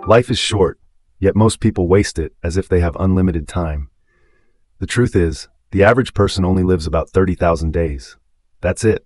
Life is short, yet most people waste it as if they have unlimited time. The truth is, the average person only lives about 30,000 days. That's it.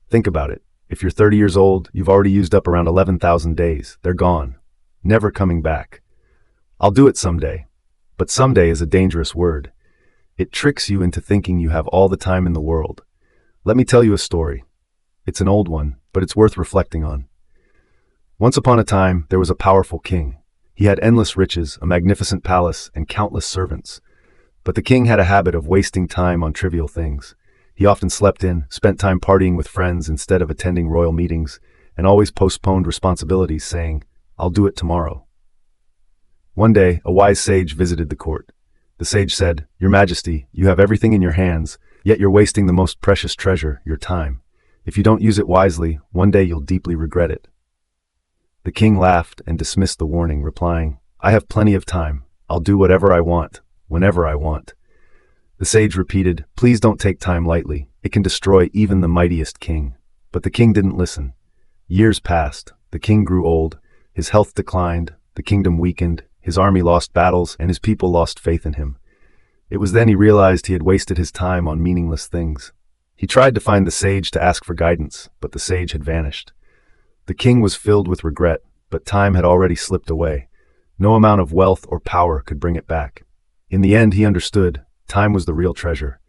Think about it. If you're 30 years old, you've already used up around 11,000 days. They're gone. Never coming back. I'll do it someday. But someday is a dangerous word. It tricks you into thinking you have all the time in the world. Let me tell you a story. It's an old one, but it's worth reflecting on. Once upon a time, there was a powerful king. He had endless riches, a magnificent palace, and countless servants. But the king had a habit of wasting time on trivial things. He often slept in, spent time partying with friends instead of attending royal meetings, and always postponed responsibilities, saying, "I'll do it tomorrow." One day, a wise sage visited the court. The sage said, "Your Majesty, you have everything in your hands, yet you're wasting the most precious treasure, your time. If you don't use it wisely, one day you'll deeply regret it." The king laughed and dismissed the warning, replying, "I have plenty of time. I'll do whatever I want, whenever I want." The sage repeated, "Please don't take time lightly. It can destroy even the mightiest king." But the king didn't listen. Years passed. The king grew old. His health declined. The kingdom weakened. His army lost battles, and his people lost faith in him. It was then he realized he had wasted his time on meaningless things. He tried to find the sage to ask for guidance, but the sage had vanished. The king was filled with regret, but time had already slipped away. No amount of wealth or power could bring it back. In the end, he understood time was the real treasure.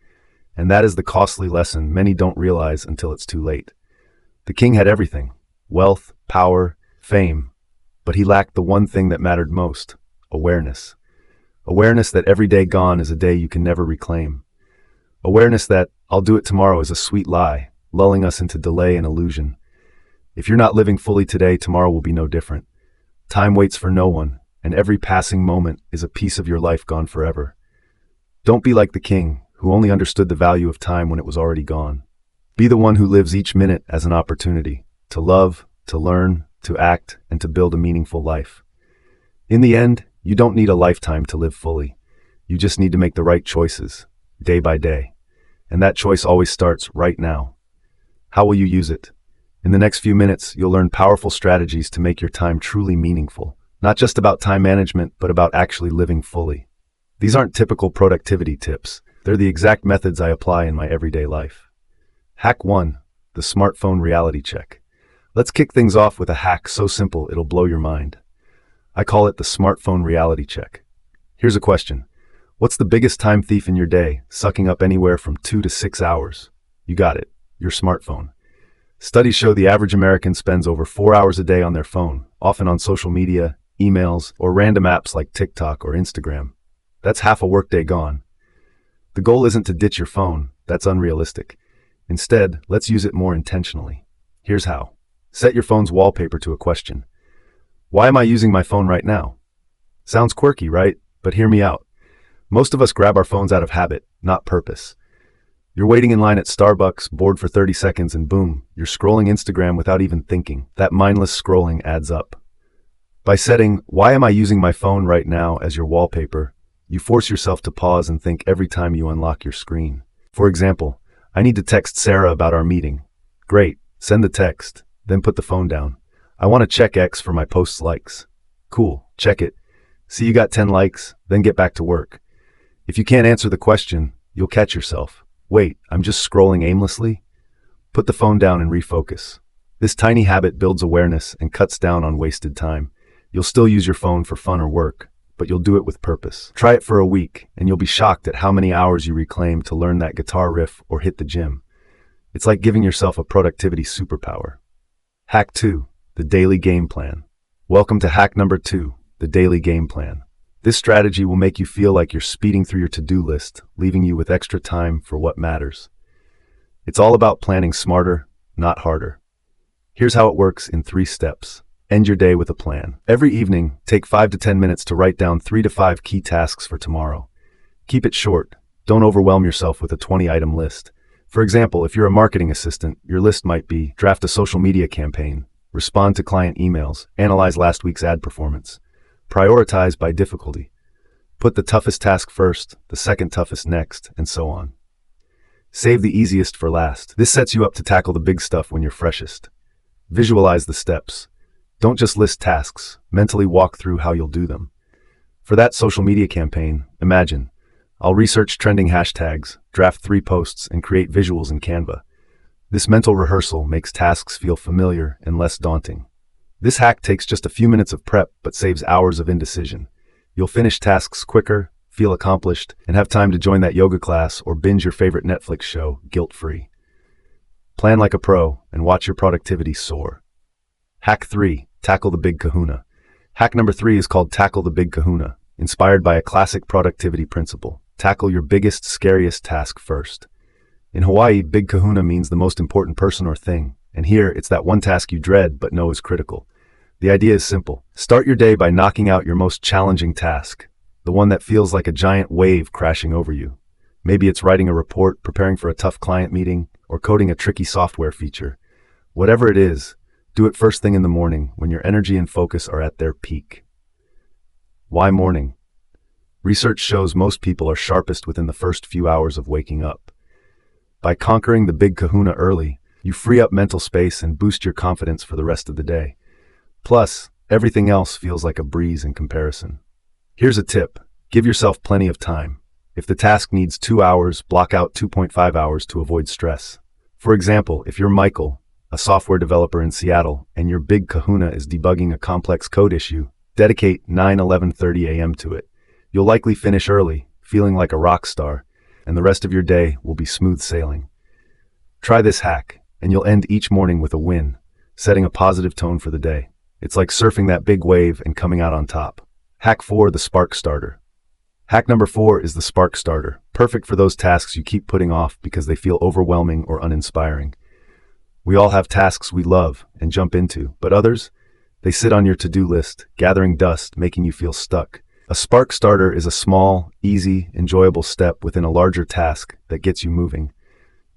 And that is the costly lesson many don't realize until it's too late. The king had everything: wealth, power, fame. But he lacked the one thing that mattered most: awareness. Awareness that every day gone is a day you can never reclaim. Awareness that "I'll do it tomorrow" is a sweet lie, lulling us into delay and illusion. If you're not living fully today, tomorrow will be no different. Time waits for no one, and every passing moment is a piece of your life gone forever. Don't be like the king, who only understood the value of time when it was already gone. Be the one who lives each minute as an opportunity to love, to learn, to act, and to build a meaningful life. In the end, you don't need a lifetime to live fully. You just need to make the right choices, day by day. And that choice always starts right now. How will you use it? In the next few minutes, you'll learn powerful strategies to make your time truly meaningful. Not just about time management, but about actually living fully. These aren't typical productivity tips. They're the exact methods I apply in my everyday life. Hack 1: the smartphone reality check. Let's kick things off with a hack so simple it'll blow your mind. I call it the smartphone reality check. Here's a question. What's the biggest time thief in your day, sucking up anywhere from 2 to 6 hours? You got it, your smartphone. Studies show the average American spends over 4 hours a day on their phone, often on social media, emails, or random apps like TikTok or Instagram. That's half a workday gone. The goal isn't to ditch your phone. That's unrealistic. Instead, let's use it more intentionally. Here's how. Set your phone's wallpaper to a question. Why am I using my phone right now? Sounds quirky, right? But hear me out. Most of us grab our phones out of habit, not purpose. You're waiting in line at Starbucks, bored for 30 seconds, and boom, you're scrolling Instagram without even thinking. That mindless scrolling adds up. By setting, "Why am I using my phone right now?" as your wallpaper, you force yourself to pause and think every time you unlock your screen. For example, I need to text Sarah about our meeting. Great, send the text, then put the phone down. I want to check X for my post's likes. Cool, check it. See you got 10 likes, then get back to work. If you can't answer the question, you'll catch yourself. Wait, I'm just scrolling aimlessly? Put the phone down and refocus. This tiny habit builds awareness and cuts down on wasted time. You'll still use your phone for fun or work, but you'll do it with purpose. Try it for a week, and you'll be shocked at how many hours you reclaim to learn that guitar riff or hit the gym. It's like giving yourself a productivity superpower. Hack 2: the daily game plan. Welcome to hack number 2, the daily game plan. This strategy will make you feel like you're speeding through your to-do list, leaving you with extra time for what matters. It's all about planning smarter, not harder. Here's how it works in 3 steps. End your day with a plan. Every evening, take 5 to 10 minutes to write down 3 to 5 key tasks for tomorrow. Keep it short. Don't overwhelm yourself with a 20-item list. For example, if you're a marketing assistant, your list might be: draft a social media campaign, respond to client emails, analyze last week's ad performance. Prioritize by difficulty. Put the toughest task first, the second toughest next, and so on. Save the easiest for last. This sets you up to tackle the big stuff when you're freshest. Visualize the steps. Don't just list tasks, mentally walk through how you'll do them. For that social media campaign, imagine, I'll research trending hashtags, draft 3 posts, and create visuals in Canva. This mental rehearsal makes tasks feel familiar and less daunting. This hack takes just a few minutes of prep but saves hours of indecision. You'll finish tasks quicker, feel accomplished, and have time to join that yoga class or binge your favorite Netflix show guilt-free. Plan like a pro and watch your productivity soar. Hack 3. Tackle the Big Kahuna. Hack number 3 is called Tackle the Big Kahuna, inspired by a classic productivity principle. Tackle your biggest, scariest task first. In Hawaii, Big Kahuna means the most important person or thing, and here it's that one task you dread but know is critical. The idea is simple. Start your day by knocking out your most challenging task, the one that feels like a giant wave crashing over you. Maybe it's writing a report, preparing for a tough client meeting, or coding a tricky software feature. Whatever it is, do it first thing in the morning when your energy and focus are at their peak. Why morning? Research shows most people are sharpest within the first few hours of waking up. By conquering the Big Kahuna early, you free up mental space and boost your confidence for the rest of the day. Plus, everything else feels like a breeze in comparison. Here's a tip. Give yourself plenty of time. If the task needs 2 hours, block out 2.5 hours to avoid stress. For example, if you're Michael, a software developer in Seattle, and your Big Kahuna is debugging a complex code issue, dedicate 11:30 a.m. to it. You'll likely finish early, feeling like a rock star, and the rest of your day will be smooth sailing. Try this hack, and you'll end each morning with a win, setting a positive tone for the day. It's like surfing that big wave and coming out on top. Hack 4. The Spark Starter. Hack number 4 is the Spark Starter, perfect for those tasks you keep putting off because they feel overwhelming or uninspiring. We all have tasks we love and jump into, but others, they sit on your to-do list, gathering dust, making you feel stuck. A Spark Starter is a small, easy, enjoyable step within a larger task that gets you moving.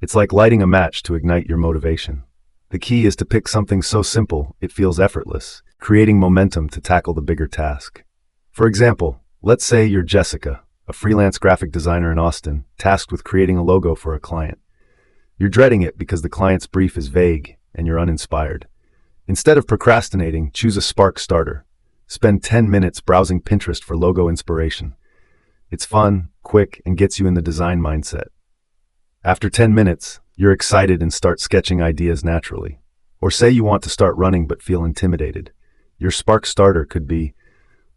It's like lighting a match to ignite your motivation. The key is to pick something so simple it feels effortless, creating momentum to tackle the bigger task. For example, let's say you're Jessica, a freelance graphic designer in Austin, tasked with creating a logo for a client. You're dreading it because the client's brief is vague and you're uninspired. Instead of procrastinating, choose a Spark Starter. Spend 10 minutes browsing Pinterest for logo inspiration. It's fun, quick, and gets you in the design mindset. After 10 minutes, you're excited and start sketching ideas naturally. Or say you want to start running but feel intimidated. Your Spark Starter could be,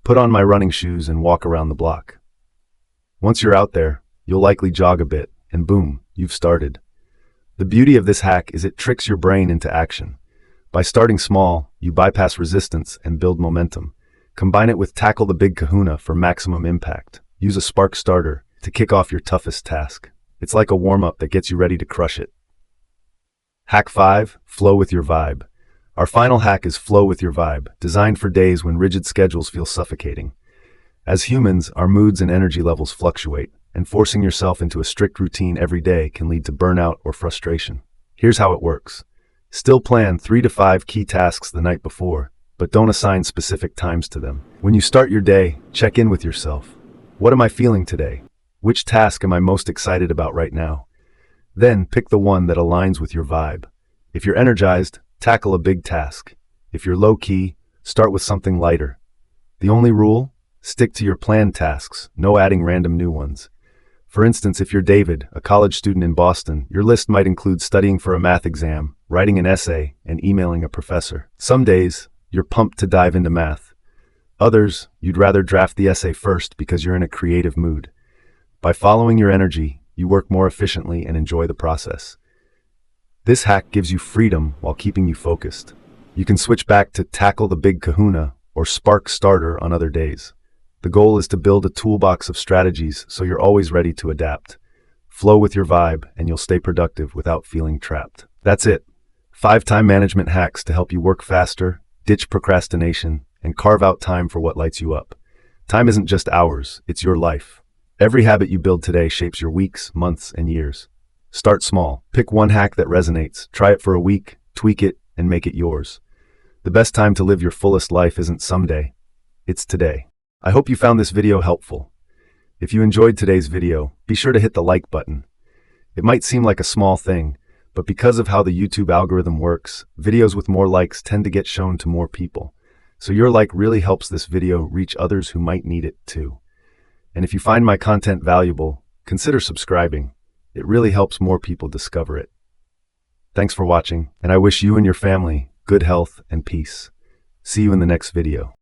put on my running shoes and walk around the block. Once you're out there, you'll likely jog a bit, and boom, you've started. The beauty of this hack is it tricks your brain into action. By starting small, you bypass resistance and build momentum. Combine it with Tackle the Big Kahuna for maximum impact. Use a Spark Starter to kick off your toughest task. It's like a warm-up that gets you ready to crush it. Hack 5. Flow with your vibe. Our final hack is Flow with your vibe, designed for days when rigid schedules feel suffocating. As humans, our moods and energy levels fluctuate, and forcing yourself into a strict routine every day can lead to burnout or frustration. Here's how it works. Still plan 3 to 5 key tasks the night before, but don't assign specific times to them. When you start your day, check in with yourself. What am I feeling today? Which task am I most excited about right now? Then pick the one that aligns with your vibe. If you're energized, tackle a big task. If you're low-key, start with something lighter. The only rule? Stick to your planned tasks, no adding random new ones. For instance, if you're David, a college student in Boston, your list might include studying for a math exam, writing an essay, and emailing a professor. Some days, you're pumped to dive into math. Others, you'd rather draft the essay first because you're in a creative mood. By following your energy, you work more efficiently and enjoy the process. This hack gives you freedom while keeping you focused. You can switch back to Tackle the Big Kahuna or Spark Starter on other days. The goal is to build a toolbox of strategies so you're always ready to adapt. Flow with your vibe and you'll stay productive without feeling trapped. That's it. 5 time management hacks to help you work faster, ditch procrastination, and carve out time for what lights you up. Time isn't just hours, it's your life. Every habit you build today shapes your weeks, months, and years. Start small. Pick one hack that resonates, try it for a week, tweak it, and make it yours. The best time to live your fullest life isn't someday, it's today. I hope you found this video helpful. If you enjoyed today's video, be sure to hit the like button. It might seem like a small thing, but because of how the YouTube algorithm works, videos with more likes tend to get shown to more people. So your like really helps this video reach others who might need it too. And if you find my content valuable, consider subscribing. It really helps more people discover it. Thanks for watching, and I wish you and your family good health and peace. See you in the next video.